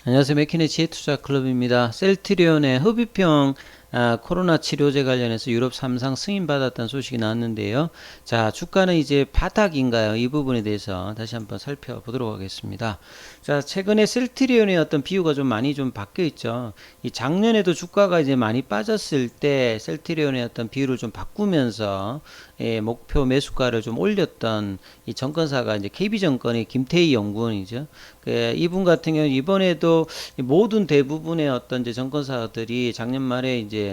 안녕하세요. 맥키네 지혜투자클럽입니다. 셀트리온의 흡입형 코로나 치료제 관련해서 유럽 3상 승인받았다는 소식이 나왔는데요. 자, 주가는 이제 바닥인가요? 이 부분에 대해서 다시 한번 살펴보도록 하겠습니다. 자, 최근에 셀트리온의 어떤 비유가 좀 많이 좀 바뀌어 있죠. 이 작년에도 주가가 이제 많이 빠졌을 때 셀트리온의 어떤 비유를 좀 바꾸면서 목표 매수가를 좀 올렸던 이 정권사가 이제 KB증권의 김태희 연구원이죠. 이분 같은 경우 이번에도 모든 대부분의 어떤 이제 정권사들이 작년 말에 이제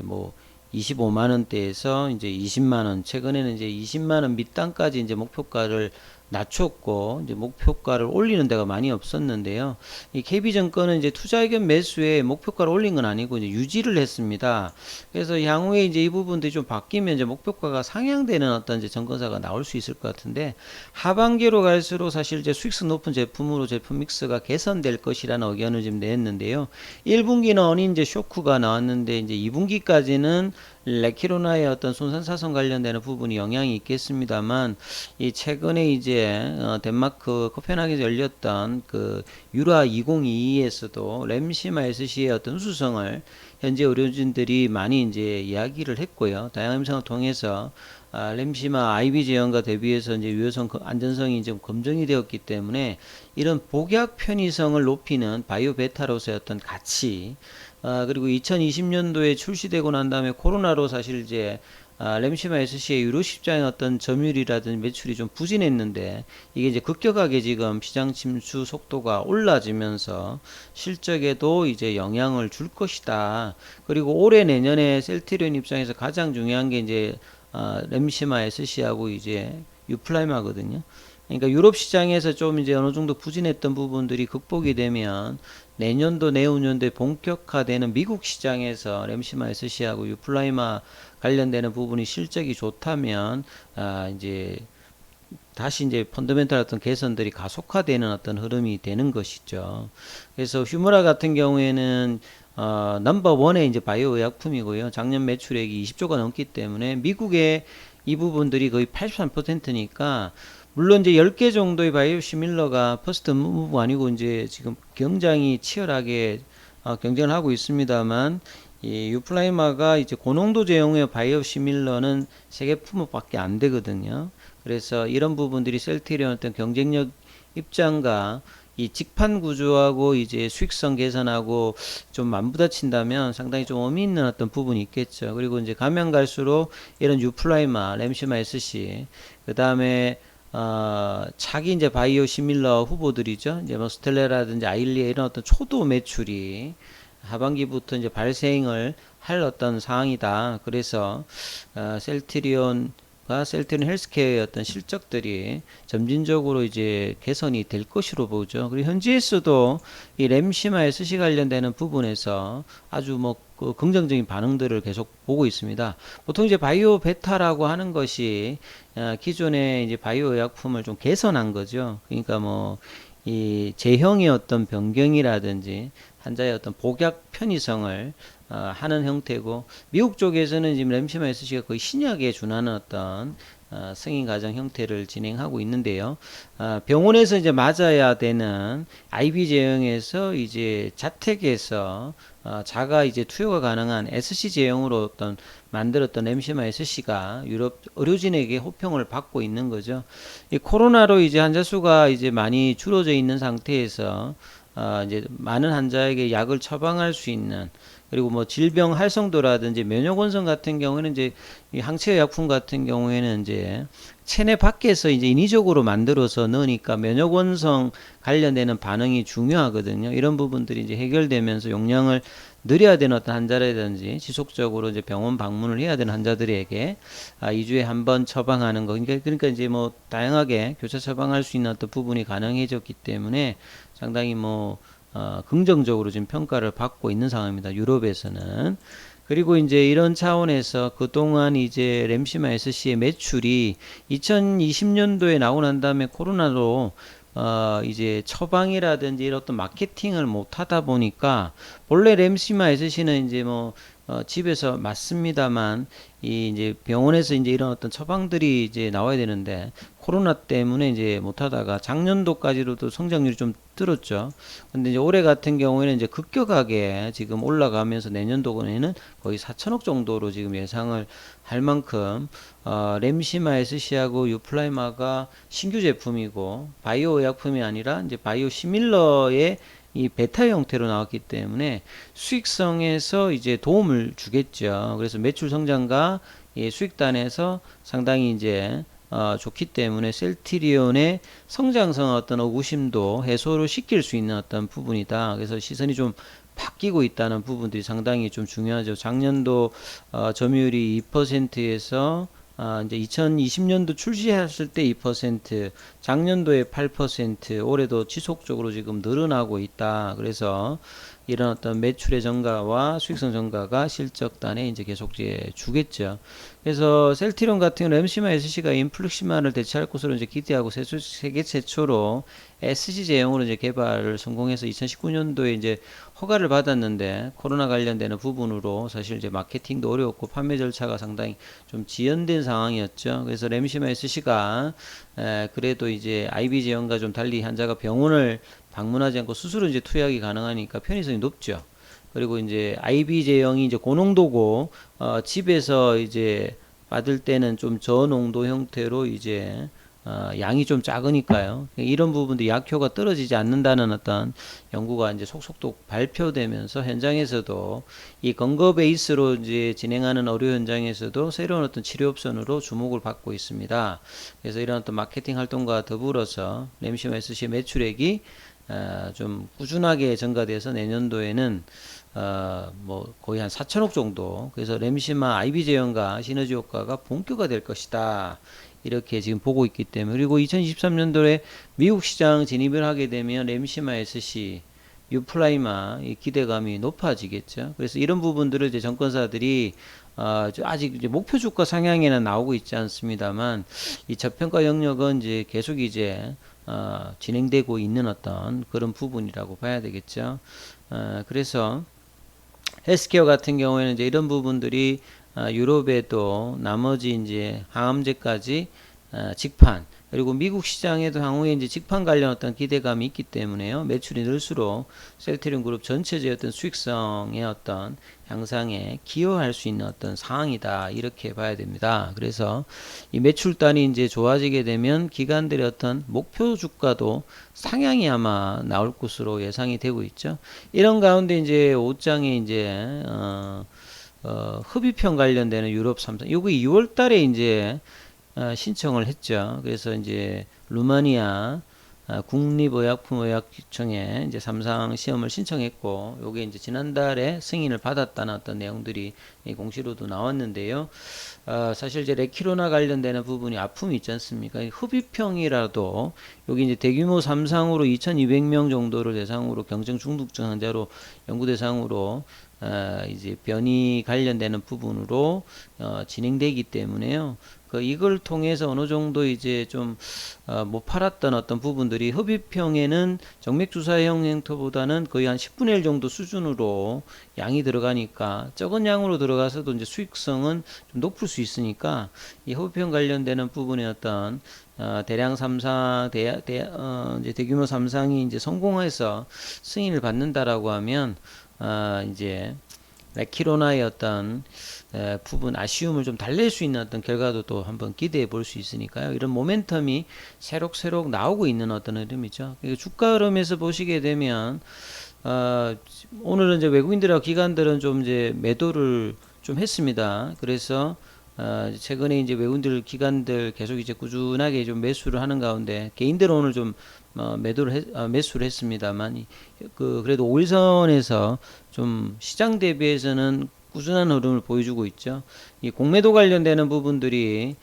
뭐 25만 원대에서 이제 20만 원, 최근에는 이제 20만 원 밑단까지 이제 목표가를 낮췄고 이제 목표가를 올리는 데가 많이 없었는데요. 이 KB증권은 이제 투자 의견 매수에 목표가를 올린 건 아니고 이제 유지를 했습니다. 그래서 향후에 이제 이 부분들이 좀 바뀌면 이제 목표가가 상향되는 어떤 이제 정권사가 나올 수 있을 것 같은데, 하반기로 갈수록 사실 이제 수익성 높은 제품으로 제품 믹스가 개선될 것이라는 의견을 지금 냈는데요. 1분기는 어닌 이제 쇼크가 나왔는데 이제 2분기까지는 레키로나의 어떤 손산사선 관련되는 부분이 영향이 있겠습니다만, 이 최근에 이제 덴마크 코펜하겐에서 열렸던 그 유라 2022에서도 램시마 SC의 어떤 우수성을 현재 의료진들이 많이 이제 이야기를 했고요. 다양한 임상을 통해서 램시마 IB 제형과 대비해서 이제 유효성 안전성이 좀 검증이 되었기 때문에 이런 복약 편의성을 높이는 바이오 베타로서의 어떤 가치, 그리고 2020년도에 출시되고 난 다음에 코로나로 사실 이제 램시마 SC의 유로 시장의 어떤 점유율이라든지 매출이 좀 부진했는데, 이게 이제 급격하게 지금 시장 침수 속도가 올라지면서 실적에도 이제 영향을 줄 것이다. 그리고 올해 내년에 셀트리온 입장에서 가장 중요한 게 이제 램시마 SC하고 이제 유플라이마거든요. 그러니까 유럽 시장에서 좀 이제 어느 정도 부진했던 부분들이 극복이 되면 내년도 내후년도에 본격화되는 미국 시장에서 램시마 SC하고 유플라이마 관련되는 부분이 실적이 좋다면 이제 다시 이제 펀더멘탈 어떤 개선들이 가속화되는 어떤 흐름이 되는 것이죠. 그래서 휴무라 같은 경우에는 넘버 원의 이제 바이오 의약품이고요. 작년 매출액이 20조가 넘기 때문에 미국의 이 부분들이 거의 83%니까, 물론 이제 10개 정도의 바이오시밀러가 퍼스트 무브 아니고 이제 지금 경쟁이 치열하게 경쟁을 하고 있습니다만, 이 유플라이마가 이제 고농도 제형의 바이오시밀러는 세계 품목밖에 안 되거든요. 그래서 이런 부분들이 셀트리온 어떤 경쟁력 입장과 이 직판 구조하고 이제 수익성 개선하고 좀 맞부딪힌다면 상당히 좀 의미 있는 어떤 부분이 있겠죠. 그리고 이제 가면 갈수록 이런 유플라이마, 램시마 SC, 그 다음에 차기 이제 바이오 시밀러 후보들이죠. 이제 뭐 스텔레라든지 아일리아 이런 어떤 초도 매출이 하반기부터 이제 발생을 할 어떤 상황이다. 그래서 셀트리온 헬스케어의 어떤 실적들이 점진적으로 이제 개선이 될 것으로 보죠. 그리고 현지에서도 이 램시마 SC 관련되는 부분에서 아주 그 긍정적인 반응들을 계속 보고 있습니다. 보통 이제 바이오 베타라고 하는 것이 기존의 이제 바이오 의약품을 좀 개선한 거죠. 그러니까 뭐 이 제형의 어떤 변경이라든지 환자의 어떤 복약 편의성을 하는 형태고, 미국 쪽에서는 지금 램시마 SC가 거의 신약에 준하는 어떤 승인 과정 형태를 진행하고 있는데요. 병원에서 이제 맞아야 되는 IB 제형에서 이제 자택에서 자가 이제 투여가 가능한 SC 제형으로 어떤 만들었던 램시마 SC가 유럽 의료진에게 호평을 받고 있는 거죠. 이 코로나로 이제 환자 수가 이제 많이 줄어져 있는 상태에서 이제 많은 환자에게 약을 처방할 수 있는, 그리고 뭐 질병 활성도라든지 면역 원성 같은 경우에는 이제 이 항체 약품 같은 경우에는 이제 체내 밖에서 이제 인위적으로 만들어서 넣으니까 면역 원성 관련되는 반응이 중요하거든요. 이런 부분들이 이제 해결되면서 용량을 늘려야 되는 어떤 환자라든지 지속적으로 이제 병원 방문을 해야 되는 환자들에게 2주에 한 번 처방하는 거. 그러니까 이제 뭐 다양하게 교차 처방할 수 있는 어떤 부분이 가능해졌기 때문에 상당히 뭐 긍정적으로 지금 평가를 받고 있는 상황입니다. 유럽에서는. 그리고 이제 이런 차원에서 그동안 이제 램시마 SC의 매출이 2020년도에 나오고 난 다음에 코로나로 이제 처방이라든지 이런 어떤 마케팅을 못 하다 보니까, 본래 램시마 SC는 이제 뭐 집에서 맞습니다만 이 이제 병원에서 이제 이런 어떤 처방들이 이제 나와야 되는데 코로나 때문에 이제 못하다가 작년도까지로도 성장률이 좀 들었죠. 근데 이제 올해 같은 경우에는 이제 급격하게 지금 올라가면서 내년도에는 거의 4천억 정도로 지금 예상을 할 만큼 램시마 SC하고 유플라이마가 신규 제품이고 바이오 의약품이 아니라 이제 바이오 시밀러의 이 베타 형태로 나왔기 때문에 수익성에서 이제 도움을 주겠죠. 그래서 매출 성장과 수익단에서 상당히 이제 좋기 때문에 셀트리온의 성장성 어떤 의구심도 해소를 시킬 수 있는 어떤 부분이다. 그래서 시선이 좀 바뀌고 있다는 부분들이 상당히 좀 중요하죠. 작년도 점유율이 2%에서 이제 2020년도 출시했을 때 2%, 작년도에 8%, 올해도 지속적으로 지금 늘어나고 있다. 그래서 이런 어떤 매출의 증가와 수익성 증가가 실적단에 이제 계속 이제 주겠죠. 그래서 셀트리온 같은 경우는 램시마 SC가 인플루시마를 대체할 것으로 이제 기대하고 세계 최초로 SC 제형으로 이제 개발을 성공해서 2019년도에 이제 허가를 받았는데 코로나 관련되는 부분으로 사실 이제 마케팅도 어려웠고 판매 절차가 상당히 좀 지연된 상황이었죠. 그래서 램시마 SC가 그래도 이제 IB 제형과 좀 달리 환자가 병원을 방문하지 않고 수술은 이제 투약이 가능하니까 편의성이 높죠. 그리고 이제 IB 제형이 이제 고농도고 집에서 이제 받을 때는 좀 저농도 형태로 이제 양이 좀 작으니까요. 이런 부분도 약효가 떨어지지 않는다는 어떤 연구가 이제 속속도 발표되면서 현장에서도 이 건거 베이스로 이제 진행하는 의료 현장에서도 새로운 어떤 치료 옵션으로 주목을 받고 있습니다. 그래서 이런 어떤 마케팅 활동과 더불어서 램시마 SC 매출액이 좀 꾸준하게 증가돼서 내년도에는 뭐 거의 한 4천억 정도. 그래서 램시마 IB 제형과 시너지 효과가 본격화 될 것이다. 이렇게 지금 보고 있기 때문에. 그리고 2023년도에 미국 시장 진입을 하게 되면 램시마 SC, 유플라이마 이 기대감이 높아지겠죠. 그래서 이런 부분들을 이제 정권사들이 아직 이제 목표 주가 상향에는 나오고 있지 않습니다만 이 저평가 영역은 이제 계속 이제 진행되고 있는 어떤 그런 부분이라고 봐야 되겠죠. 그래서 헬스케어 같은 경우에는 이제 이런 부분들이 유럽에도 나머지 이제 항암제까지 직판 그리고 미국 시장에도 향후에 이제 직판 관련 어떤 기대감이 있기 때문에요. 매출이 늘수록 셀트리온 그룹 전체적인 어떤 수익성의 어떤 향상에 기여할 수 있는 어떤 상황이다. 이렇게 봐야 됩니다. 그래서 이 매출단이 이제 좋아지게 되면 기관들의 어떤 목표 주가도 상향이 아마 나올 것으로 예상이 되고 있죠. 이런 가운데 이제 5장에 이제 흡입형 관련되는 유럽 3상 요거 2월 달에 이제 신청을 했죠. 그래서 이제 루마니아 국립의약품의약청에 이제 3상 시험을 신청했고, 요게 이제 지난달에 승인을 받았다는 어떤 내용들이 공시로도 나왔는데요. 사실 이제 레키로나 관련되는 부분이 아픔이 있지 않습니까? 흡입형이라도 여기 이제 대규모 3상으로 2,200명 정도를 대상으로 경증 중독증 환자로 연구 대상으로 이제 변이 관련되는 부분으로 진행되기 때문에요. 이걸 통해서 어느 정도 이제 좀 못 팔았던 어떤 부분들이 흡입형에는 정맥주사형 행토보다는 거의 한 10분의 1 정도 수준으로 양이 들어가니까 적은 양으로 들어가서도 이제 수익성은 좀 높을 수 있으니까 이 흡입형 관련되는 부분의 어떤 대량 3상 이제 대규모 3상이 이제 성공해서 승인을 받는다라고 하면 이제 레키로나의 어떤 부분 아쉬움을 좀 달랠 수 있는 어떤 결과도 또 한번 기대해 볼 수 있으니까요. 이런 모멘텀이 새록새록 나오고 있는 어떤 흐름이죠. 주가 흐름에서 보시게 되면 오늘은 이제 외국인들하고 기관들은 좀 이제 매도를 좀 했습니다. 그래서 최근에 이제 외국인들 기관들 계속 이제 꾸준하게 좀 매수를 하는 가운데 개인들은 오늘 좀 매수를 했습니다만 그래도 5일선에서 좀 시장 대비해서는 꾸준한 흐름을 보여주고 있죠. 이 공매도 관련되는 부분들이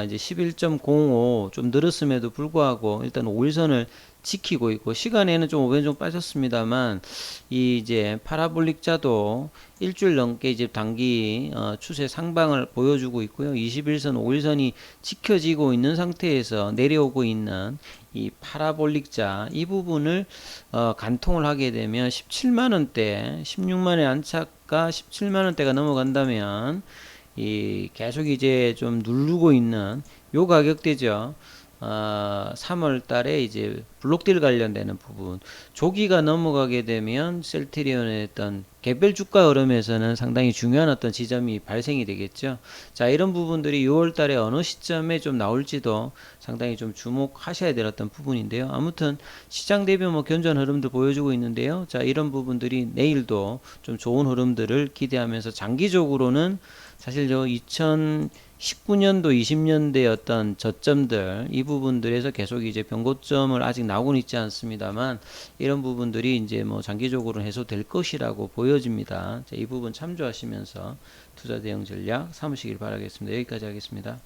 이제 11.05 좀 늘었음에도 불구하고 일단 5일선을 지키고 있고, 시간에는 좀 500원 좀 빠졌습니다만, 이 이제 파라볼릭자도 일주일 넘게 이제 단기 추세 상방을 보여주고 있고요. 21선, 5일선이 지켜지고 있는 상태에서 내려오고 있는 이 파라볼릭자, 이 부분을 간통을 하게 되면 17만원대, 16만원의 안착가 17만원대가 넘어간다면 이 계속 이제 좀 누르고 있는 요 가격대죠. 3월 달에 이제 블록딜 관련되는 부분, 조기가 넘어가게 되면 셀트리온의 어떤 개별 주가 흐름에서는 상당히 중요한 어떤 지점이 발생이 되겠죠. 자, 이런 부분들이 6월 달에 어느 시점에 좀 나올지도 상당히 좀 주목하셔야 될 어떤 부분인데요. 아무튼 시장 대비 뭐 견조한 흐름들 보여주고 있는데요. 자, 이런 부분들이 내일도 좀 좋은 흐름들을 기대하면서, 장기적으로는 사실 저 2019년도 20년대 어떤 저점들, 이 부분들에서 계속 이제 변고점을 아직 나오고는 있지 않습니다만, 이런 부분들이 이제 뭐 장기적으로 해소될 것이라고 보여집니다. 자, 이 부분 참조하시면서 투자 대응 전략 삼으시길 바라겠습니다. 여기까지 하겠습니다.